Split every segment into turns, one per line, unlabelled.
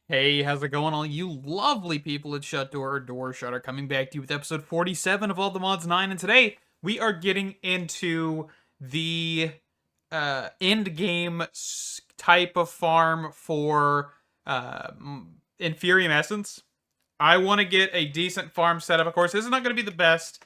Hey, how's it going, all you lovely people at Shut Door or Door Shutter, coming back to you with episode 47 of All the Mods 9, and today we are getting into the end game type of farm for Inferium Essence. I want to get a decent farm setup. Of course, this is not going to be the best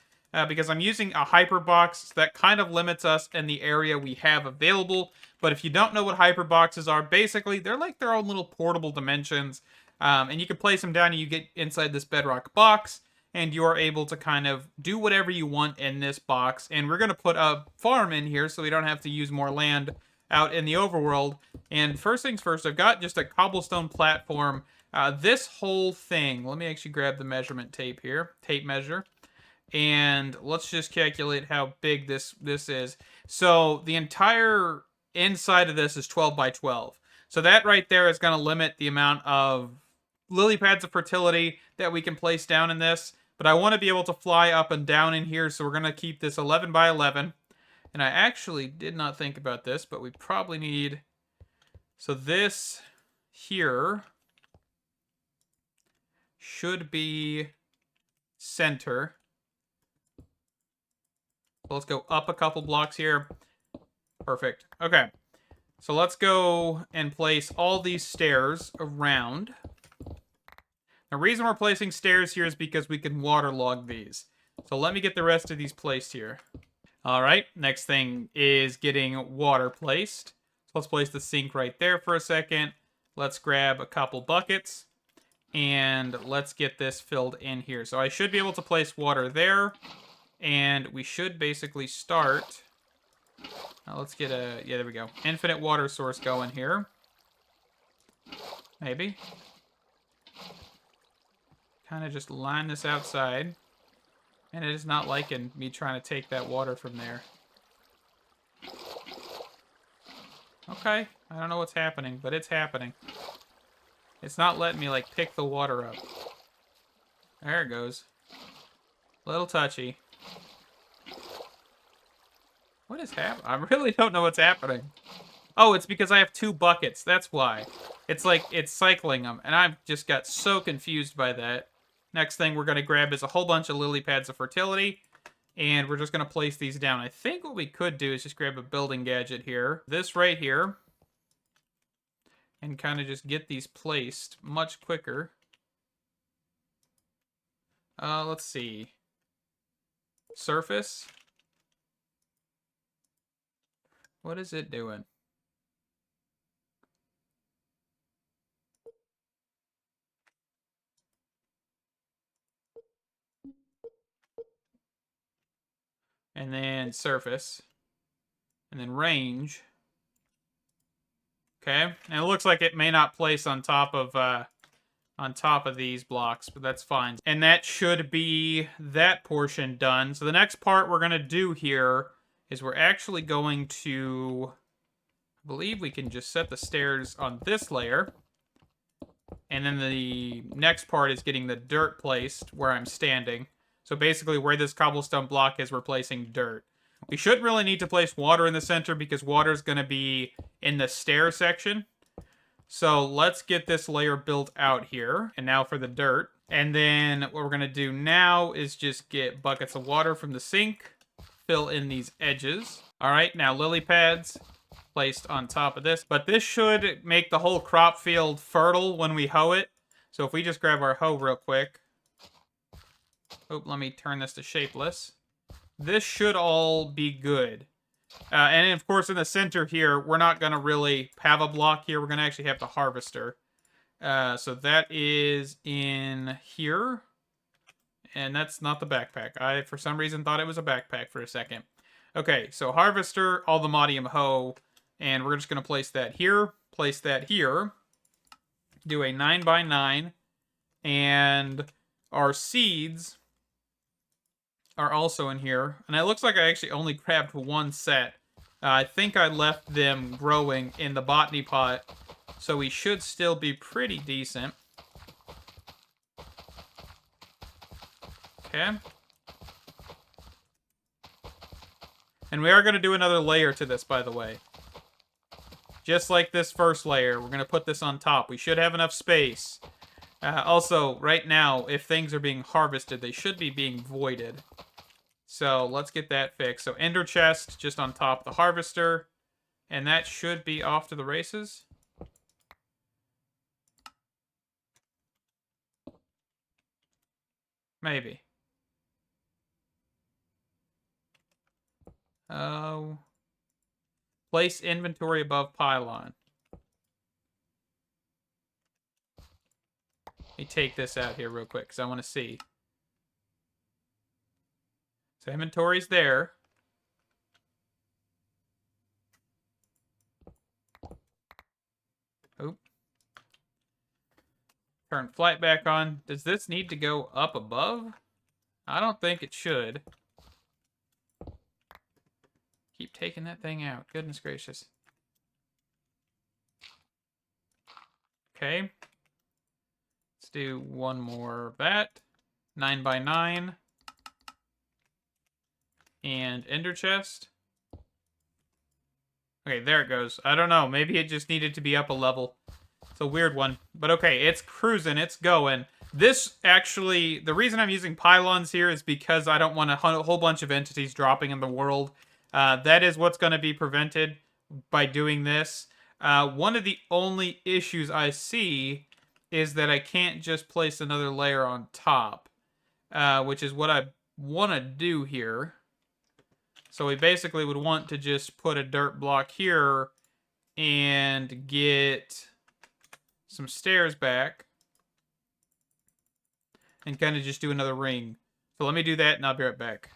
because I'm using a hyperbox that kind of limits us in the area we have available. But if you don't know what hyperboxes are, basically they're like their own little portable dimensions, and you can place them down and you get inside this bedrock box, and you are able to kind of do whatever you want in this box. And we're going to put a farm in here so we don't have to use more land out in the overworld. And first things first, I've got just a cobblestone platform. This whole thing, let me actually grab the measurement tape here, tape measure, and let's just calculate how big this is. So the entire inside of this is 12 by 12. So that right there is going to limit the amount of lily pads of fertility that we can place down in this. But I want to be able to fly up and down in here, so we're going to keep this 11 by 11. And I actually did not think about this, but we probably need... So this here should be center. So let's go up a couple blocks here. Perfect. Okay. So let's go and place all these stairs around. The reason we're placing stairs here is because we can waterlog these. So let me get the rest of these placed here. All right. Next thing is getting water placed. So let's place the sink right there for a second. Let's grab a couple buckets. And let's get this filled in here. So I should be able to place water there. And we should basically start... let's get a... Yeah, there we go. Infinite water source going here. Maybe. Kind of just line this outside. And it is not liking me trying to take that water from there. Okay. I don't know what's happening, but it's happening. It's not letting me, like, pick the water up. There it goes. A little touchy. What is happening? I really don't know what's happening. Oh, it's because I have two buckets. That's why. It's like, it's cycling them. And I've just got so confused by that. Next thing we're going to grab is a whole bunch of lily pads of fertility. And we're just going to place these down. I think what we could do is just grab a building gadget here. This right here. And kind of just get these placed much quicker. Let's see. Surface. What is it doing? And then surface. And then range. Okay, and it looks like it may not place on top of these blocks, but that's fine. And that should be that portion done. So the next part we're gonna do here is we're actually going to, I believe we can just set the stairs on this layer. And then the next part is getting the dirt placed where I'm standing. So basically where this cobblestone block is, we're placing dirt. We shouldn't really need to place water in the center because water is going to be in the stair section. So let's get this layer built out here. And now for the dirt. And then what we're going to do now is just get buckets of water from the sink. Fill in these edges. All right, now lily pads placed on top of this. But this should make the whole crop field fertile when we hoe it. So if we just grab our hoe real quick. Oh, let me turn this to shapeless. This should all be good. And of course, in the center here, we're not going to really have a block here. We're going to actually have the harvester. So that is in here. And that's not the backpack. I, for some reason, thought it was a backpack for a second. Okay, so harvester, all the modium hoe. And we're just going to place that here. Place that here. Do a 9 by 9. And our seeds are also in here. And it looks like I actually only grabbed one set. I think I left them growing in the botany pot. So we should still be pretty decent. Okay. And we are going to do another layer to this, by the way. just like this first layer. We're going to put this on top. We should have enough space. Also, right now, if things are being harvested, they should be being voided. So let's get that fixed. So ender chest just on top of the harvester. And that should be off to the races. Maybe. Oh. Place inventory above pylon. Let me take this out here real quick because I want to see. So inventory's there. Oop. Turn flight back on. Does this need to go up above? I don't think it should. Keep taking that thing out. Goodness gracious. Okay. Let's do one more of that. 9x9. And ender chest. Okay, there it goes. I don't know. Maybe it just needed to be up a level. It's a weird one. But okay, it's cruising. It's going. This actually, the reason I'm using pylons here is because I don't want a whole bunch of entities dropping in the world. That is what's going to be prevented by doing this. One of the only issues I see is that I can't just place another layer on top, which is what I want to do here. So we basically would want to just put a dirt block here and get some stairs back and kind of just do another ring. So let me do that and I'll be right back.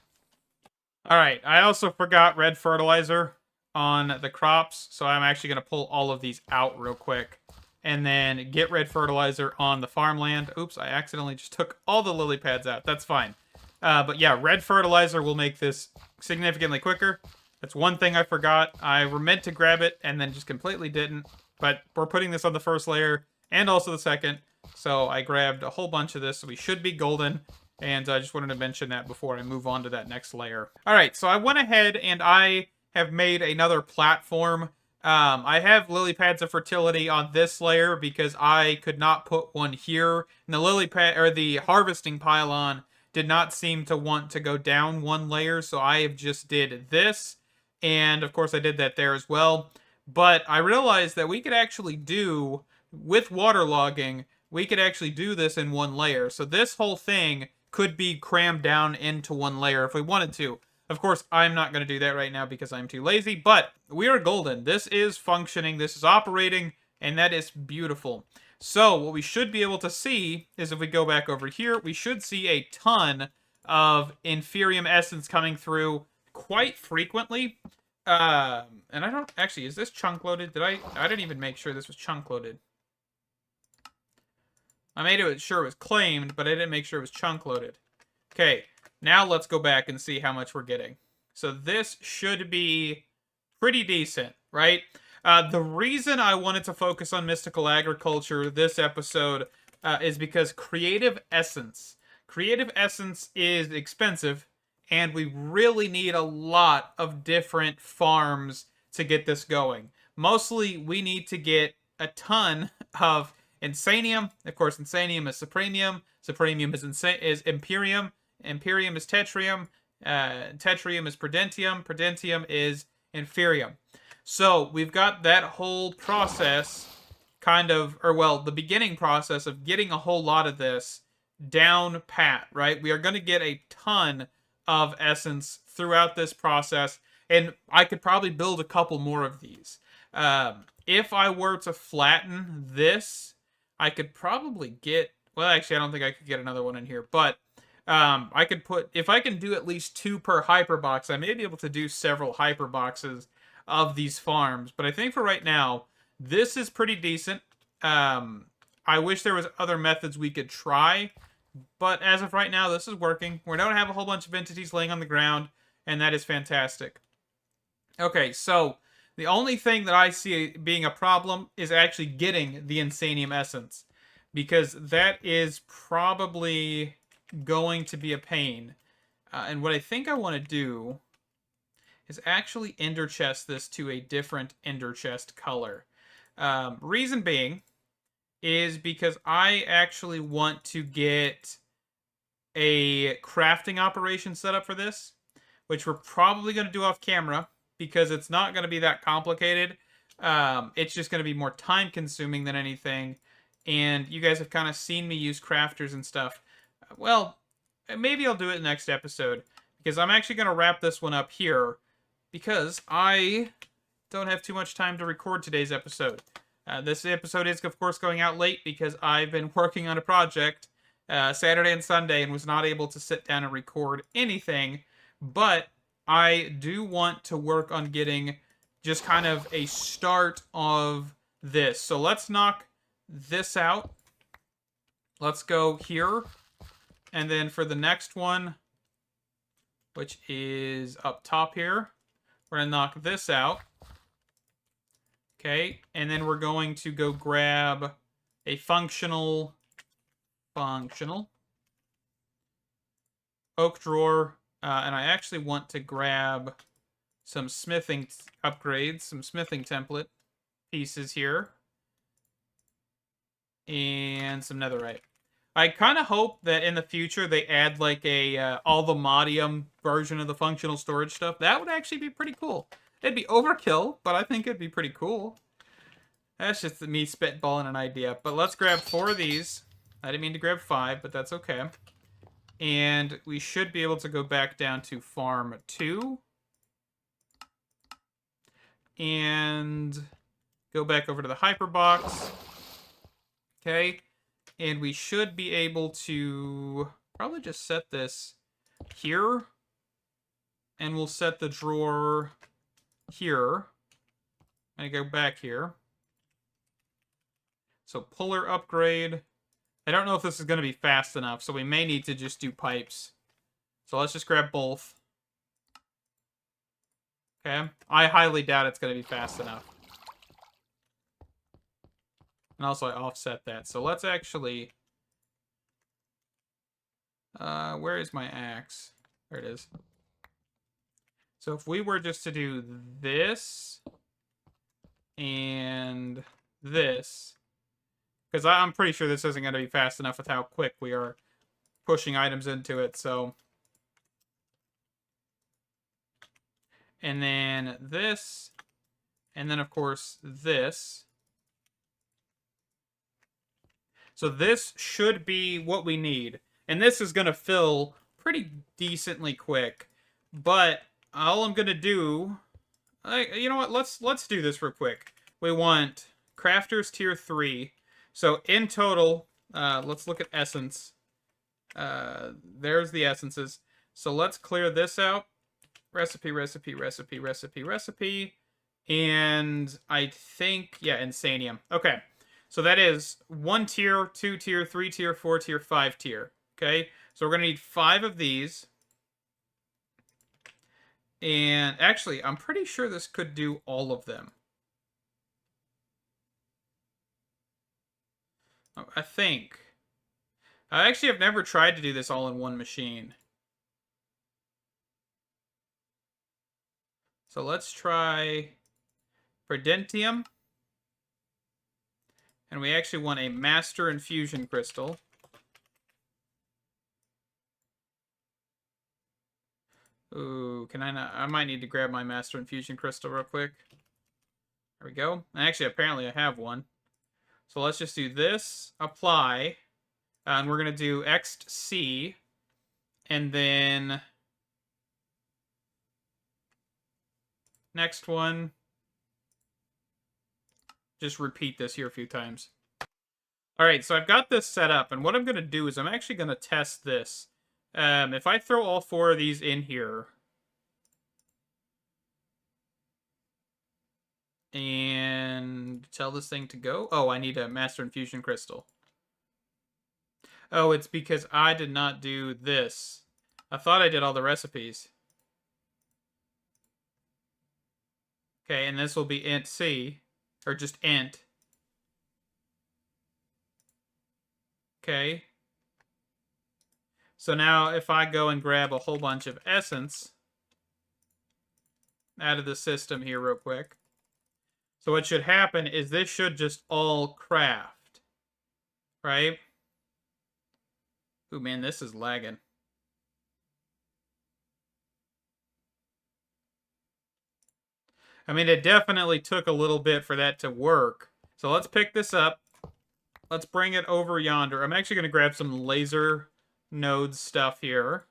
All right, I also forgot red fertilizer on the crops, so I'm actually going to pull all of these out real quick and then get red fertilizer on the farmland. Oops, I accidentally just took all the lily pads out. That's fine. But yeah, red fertilizer will make this significantly quicker. That's one thing I forgot. I were meant to grab it and then just completely didn't. But we're putting this on the first layer and also the second. So I grabbed a whole bunch of this, so we should be golden. And I just wanted to mention that before I move on to that next layer. All right, so I went ahead and I have made another platform. I have lily pads of fertility on this layer because I could not put one here. And the lily pad or the harvesting pylon did not seem to want to go down one layer, so I have just did this. And of course I did that there as well. But I realized that we could actually do, with waterlogging, we could actually do this in one layer. So this whole thing could be crammed down into one layer if we wanted to. Of course, I'm not going to do that right now because I'm too lazy, but we are golden. This is functioning, this is operating, and that is beautiful. So what we should be able to see is if we go back over here, we should see a ton of Inferium Essence coming through quite frequently. And I don't, actually, is this chunk loaded? I didn't even make sure this was chunk loaded. I made sure it was claimed, but I didn't make sure it was chunk loaded. Okay, now let's go back and see how much we're getting. So this should be pretty decent, right? The reason I wanted to focus on mystical agriculture this episode is because Creative Essence is expensive, and we really need a lot of different farms to get this going. Mostly, we need to get a ton of Insanium. Of course, Insanium is Supremium. Supremium is Imperium. Imperium is Tetrium. Tetrium is Prudentium. Prudentium is Inferium. So we've got that whole process kind of, or well, the beginning process of getting a whole lot of this down pat, right? We are going to get a ton of essence throughout this process, and I could probably build a couple more of these. If I were to flatten this, I could probably get, well, actually, I don't think I could get another one in here, but I could put, if I can do at least 2 per hyperbox, I may be able to do several hyperboxes of these farms. But I think for right now, this is pretty decent. I wish there was other methods we could try, but as of right now, this is working. We don't have a whole bunch of entities laying on the ground, and that is fantastic. Okay, so the only thing that I see being a problem is actually getting the Insanium Essence, because that is probably going to be a pain. And what I think I want to do is actually ender chest this to a different ender chest color. Reason being is because I actually want to get a crafting operation set up for this, which we're probably going to do off camera because it's not going to be that complicated. It's just going to be more time consuming than anything. And you guys have kind of seen me use crafters and stuff. Well, maybe I'll do it next episode because I'm actually going to wrap this one up here because I don't have too much time to record today's episode. This episode is, of course, going out late because I've been working on a project Saturday and Sunday and was not able to sit down and record anything. But I do want to work on getting just kind of a start of this. So let's knock this out. Let's go here. And then for the next one, which is up top here, we're going to knock this out. Okay, and then we're going to go grab a functional oak drawer, and I actually want to grab some smithing upgrades, some smithing template pieces here, and some netherite. I kind of hope that in the future they add like a all-the-modium version of the functional storage stuff. That would actually be pretty cool. It'd be overkill, but I think it'd be pretty cool. That's just me spitballing an idea. But let's grab 4 of these. I didn't mean to grab 5, but that's okay. And we should be able to go back down to farm 2. And go back over to the hyperbox. Okay. And we should be able to probably just set this here. And we'll set the drawer here. And go back here. So puller upgrade. I don't know if this is going to be fast enough, so we may need to just do pipes. So let's just grab both. Okay. I highly doubt it's going to be fast enough. And also I offset that. So let's actually... where is my axe? There it is. So if we were just to do this and this, because I'm pretty sure this isn't going to be fast enough with how quick we are pushing items into it, so. And then this, and then of course this. So this should be what we need. And this is going to fill pretty decently quick. But all I'm going to do... you know what? Let's do this real quick. We want Crafters Tier 3. So in total, let's look at Essence. There's the Essences. So let's clear this out. Recipe. And I think, yeah, Insanium. Okay. So that is 1 tier, 2 tier, 3 tier, 4 tier, 5 tier. Okay. So we're going to need 5 of these. And actually, I'm pretty sure this could do all of them. I think. I actually have never tried to do this all in one machine. So let's try Predentium. And we actually want a Master Infusion Crystal. Ooh, can I not? I might need to grab my Master Infusion Crystal real quick. There we go. And actually, apparently I have one. So let's just do this, apply, and we're going to do Ext C, and then next one, just repeat this here a few times. All right, so I've got this set up, and what I'm going to do is I'm actually going to test this. If I throw all 4 of these in here, and tell this thing to go. Oh, I need a Master Infusion Crystal. Oh, it's because I did not do this. I thought I did all the recipes. Okay, and this will be int C, or just int. Okay. So now if I go and grab a whole bunch of essence out of the system here real quick. So what should happen is this should just all craft, right? Ooh, man, this is lagging. I mean, it definitely took a little bit for that to work. So let's pick this up. Let's bring it over yonder. I'm actually going to grab some laser node stuff here.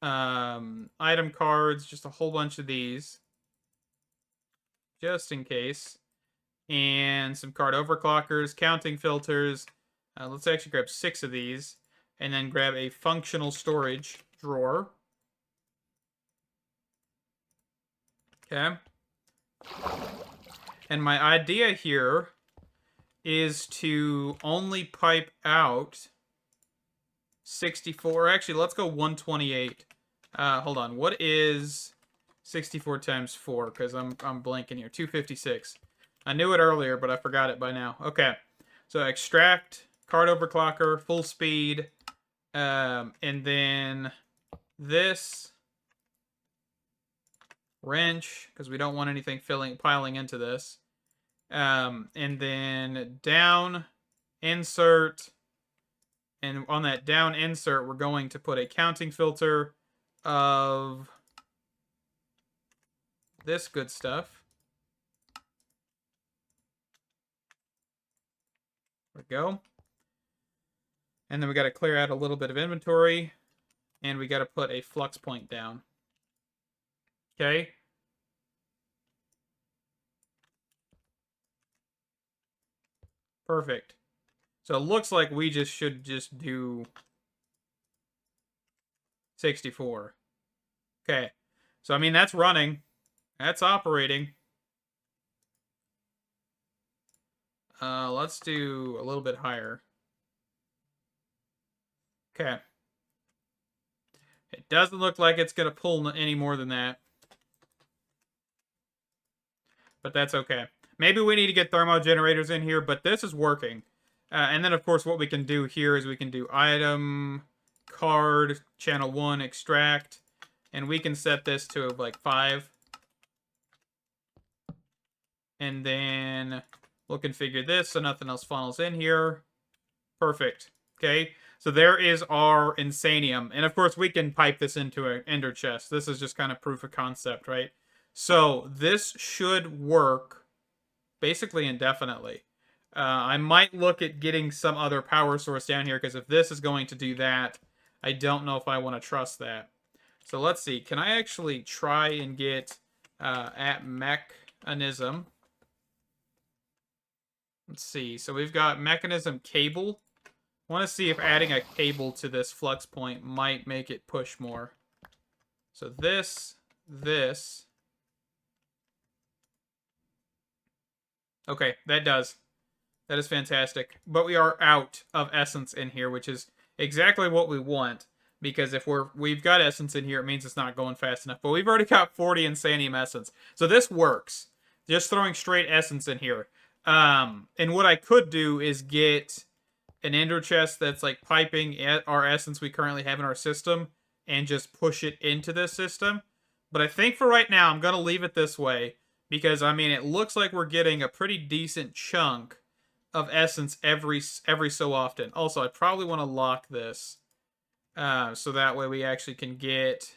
Item cards, just a whole bunch of these. Just in case. And some card overclockers, counting filters. Let's actually grab 6 of these. And then grab a functional storage drawer. Okay. And my idea here is to only pipe out 64. Actually, let's go 128. Hold on. What is 64 times 4? Because I'm blanking here. 256. I knew it earlier, but I forgot it by now. Okay. So extract, card overclocker, full speed, and then this wrench, because we don't want anything piling into this. And then down, insert, and on that down insert, we're going to put a counting filter of this good stuff. There we go. And then we got to clear out a little bit of inventory, and we got to put a flux point down. Okay. Perfect. So it looks like we should just do 64. Okay. So, I mean, that's running. That's operating. Let's do a little bit higher. Okay. It doesn't look like it's going to pull any more than that. But that's okay. Maybe we need to get thermo generators in here, but this is working. And then, of course, what we can do here is we can do item, card, channel 1, extract. And we can set this to, like, 5. And then we'll configure this so nothing else funnels in here. Perfect. Okay. So there is our Insanium. And, of course, we can pipe this into an ender chest. This is just kind of proof of concept, right? So this should work basically indefinitely. I might look at getting some other power source down here, because if this is going to do that, I don't know if I want to trust that. So let's see. Can I actually try and get at mechanism? Let's see. So we've got mechanism cable. I want to see if adding a cable to this flux point might make it push more. So this. Okay, that does. That is fantastic. But we are out of essence in here, which is exactly what we want. Because if we've got essence in here, it means it's not going fast enough. But we've already got 40 Insanium Essence. So this works. Just throwing straight essence in here. And what I could do is get an ender chest that's like piping our essence we currently have in our system and just push it into this system. But I think for right now, I'm going to leave it this way. Because, I mean, it looks like we're getting a pretty decent chunk of essence every so often. Also, I probably want to lock this. So that way we actually can get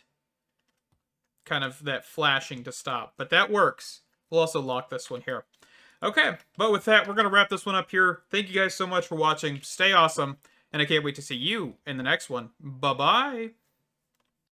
kind of that flashing to stop. But that works. We'll also lock this one here. Okay, but with that, we're going to wrap this one up here. Thank you guys so much for watching. Stay awesome. And I can't wait to see you in the next one. Bye-bye.